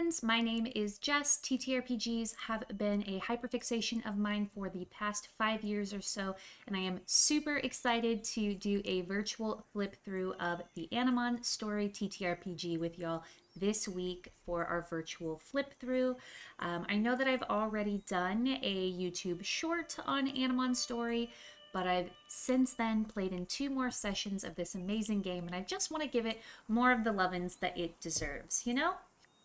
friends, my name is Jess. TTRPGs have been a hyperfixation of mine for the past 5 years or so, and I am super excited to do a virtual flip through of the Animon Story TTRPG with y'all this week for our virtual flip through. I know that I've already done a YouTube short on Animon Story, but I've since then played in 2 more sessions of this amazing game, and I just want to give it more of the lovin's that it deserves, you know?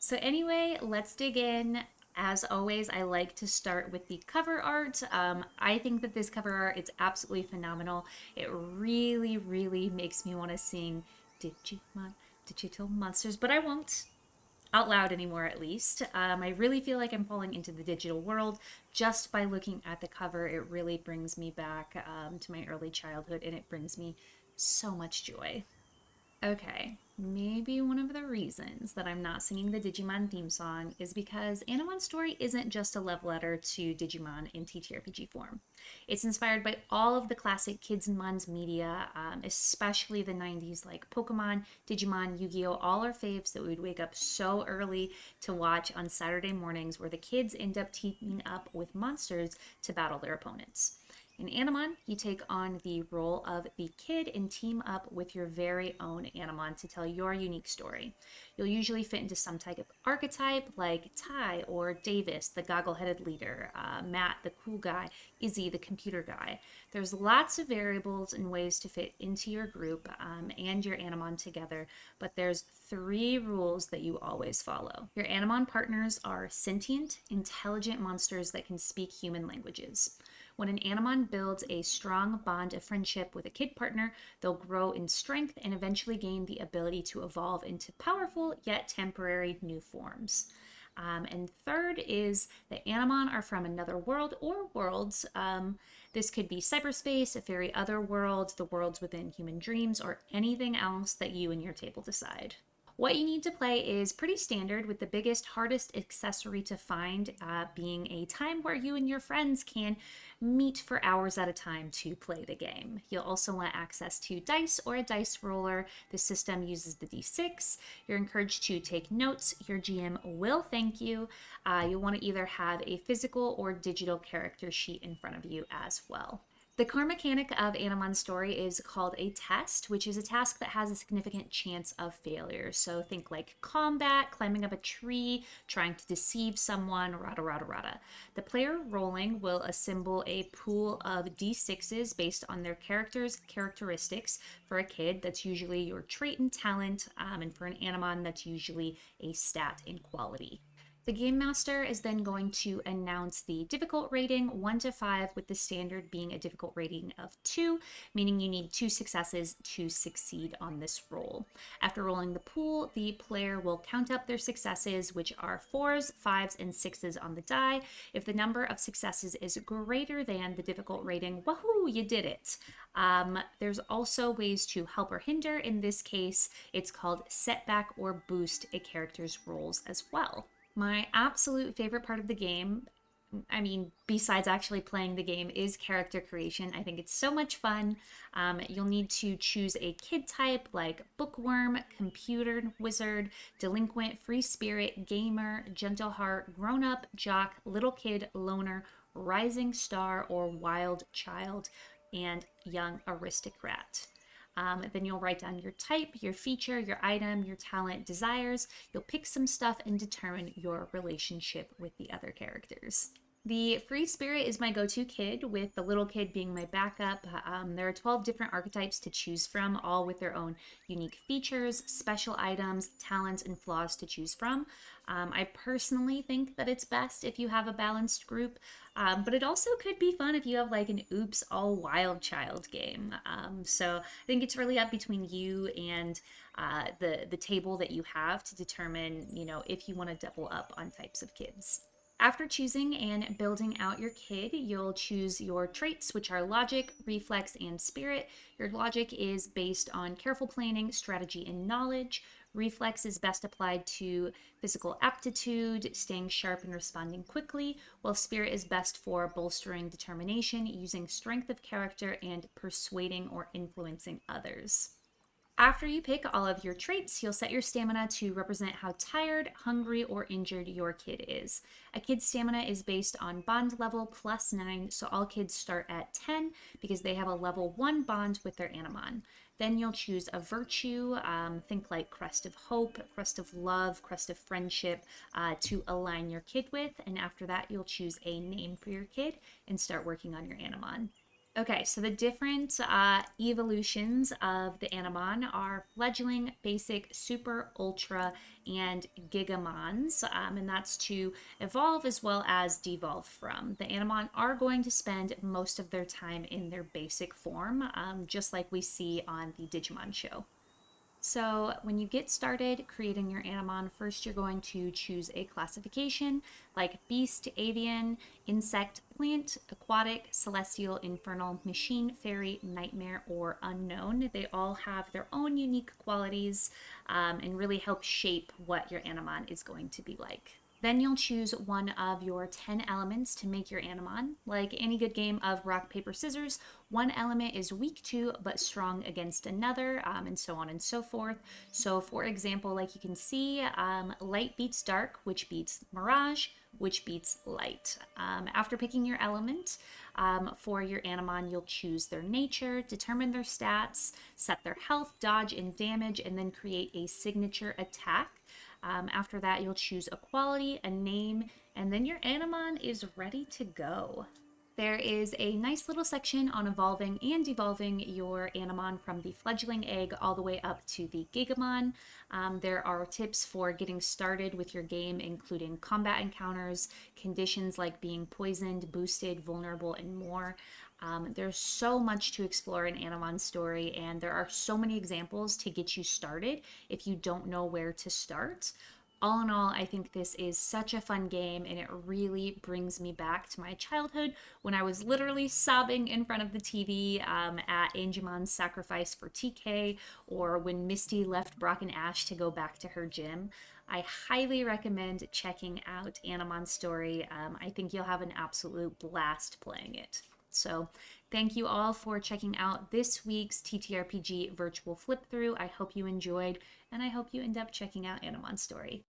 So anyway, let's dig in. As always, I like to start with the cover art. I think that this cover art is absolutely phenomenal. It really, really makes me want to sing Digimon, Digital Monsters, but I won't out loud anymore, at least. I really feel like I'm falling into the digital world just by looking at the cover. It really brings me back to my early childhood, and it brings me so much joy. Okay, maybe one of the reasons that I'm not singing the Digimon theme song is because Animon Story isn't just a love letter to Digimon in TTRPG form. It's inspired by all of the classic Kids and Mons media, especially the 90s, like Pokemon, Digimon, Yu-Gi-Oh! All our faves that we would wake up so early to watch on Saturday mornings, where the kids end up teaming up with monsters to battle their opponents. In Animon, you take on the role of the kid and team up with your very own Animon to tell your unique story. You'll usually fit into some type of archetype like Ty or Davis, the goggle-headed leader, Matt, the cool guy, Izzy, the computer guy. There's lots of variables and ways to fit into your group and your Animon together, but there's 3 rules that you always follow. Your Animon partners are sentient, intelligent monsters that can speak human languages. When an Animon builds a strong bond of friendship with a kid partner, they'll grow in strength and eventually gain the ability to evolve into powerful yet temporary new forms. And third is that Animon are from another world or worlds. This could be cyberspace, a fairy other world, the worlds within human dreams, or anything else that you and your table decide. What you need to play is pretty standard, with the biggest, hardest accessory to find being a time where you and your friends can meet for hours at a time to play the game. You'll also want access to dice or a dice roller. The system uses the d6. You're encouraged to take notes. Your GM will thank you. You'll want to either have a physical or digital character sheet in front of you as well. The core mechanic of Animon Story is called a test, which is a task that has a significant chance of failure. So think like combat, climbing up a tree, trying to deceive someone, rada rada rada. The player rolling will assemble a pool of d6s based on their character's characteristics. For a kid, that's usually your trait and talent, and for an Animon, that's usually a stat and quality. The Game Master is then going to announce the difficult rating 1 to 5, with the standard being a difficult rating of 2, meaning you need 2 successes to succeed on this roll. After rolling the pool, the player will count up their successes, which are 4s, 5s, and 6s on the die. If the number of successes is greater than the difficult rating, woohoo, you did it. There's also ways to help or hinder. In this case, it's called setback or boost a character's rolls as well. My absolute favorite part of the game, I mean, besides actually playing the game, is character creation. I think it's so much fun. You'll need to choose a kid type like bookworm, computer wizard, delinquent, free spirit, gamer, gentle heart, grown up, jock, little kid, loner, rising star, or wild child, and young aristocrat. Then you'll write down your type, your feature, your item, your talent, desires. You'll pick some stuff and determine your relationship with the other characters. The free spirit is my go-to kid, with the little kid being my backup. There are 12 different archetypes to choose from, all with their own unique features, special items, talents, and flaws to choose from. I personally think that it's best if you have a balanced group, but it also could be fun if you have like an oops all wild child game. So I think it's really up between you and the table that you have to determine, if you want to double up on types of kids. After choosing and building out your kid, you'll choose your traits, which are logic, reflex, and spirit. Your logic is based on careful planning, strategy, and knowledge. Reflex is best applied to physical aptitude, staying sharp and responding quickly, while spirit is best for bolstering determination, using strength of character, and persuading or influencing others. After you pick all of your traits, you'll set your stamina to represent how tired, hungry, or injured your kid is. A kid's stamina is based on bond level plus 9, so all kids start at 10 because they have a level 1 bond with their Animon. Then you'll choose a virtue, think like Crest of Hope, Crest of Love, Crest of Friendship, to align your kid with. And after that, you'll choose a name for your kid and start working on your Animon. Okay, so the different evolutions of the Animon are fledgling, basic, super, ultra, and gigamons, and that's to evolve as well as devolve from. The Animon are going to spend most of their time in their basic form, just like we see on the Digimon show. So when you get started creating your Animon, first you're going to choose a classification like beast, avian, insect, plant, aquatic, celestial, infernal, machine, fairy, nightmare, or unknown. They all have their own unique qualities and really help shape what your Animon is going to be like. Then you'll choose one of your 10 elements to make your Animon. Like any good game of rock, paper, scissors, one element is weak to but strong against another, and so on and so forth. So, for example, like you can see, light beats dark, which beats mirage, which beats light. After picking your element for your Animon, you'll choose their nature, determine their stats, set their health, dodge, and damage, and then create a signature attack. After that, you'll choose a quality, a name, and then your Animon is ready to go. There is a nice little section on evolving and devolving your Animon from the fledgling egg all the way up to the Gigamon. There are tips for getting started with your game, including combat encounters, conditions like being poisoned, boosted, vulnerable, and more. There's so much to explore in Animon Story, and there are so many examples to get you started if you don't know where to start. All in all, I think this is such a fun game, and it really brings me back to my childhood when I was literally sobbing in front of the TV at Angemon's sacrifice for TK, or when Misty left Brock and Ash to go back to her gym. I highly recommend checking out Animon Story. I think you'll have an absolute blast playing it. So, thank you all for checking out this week's TTRPG virtual flip through. I hope you enjoyed, and I hope you end up checking out Animon Story.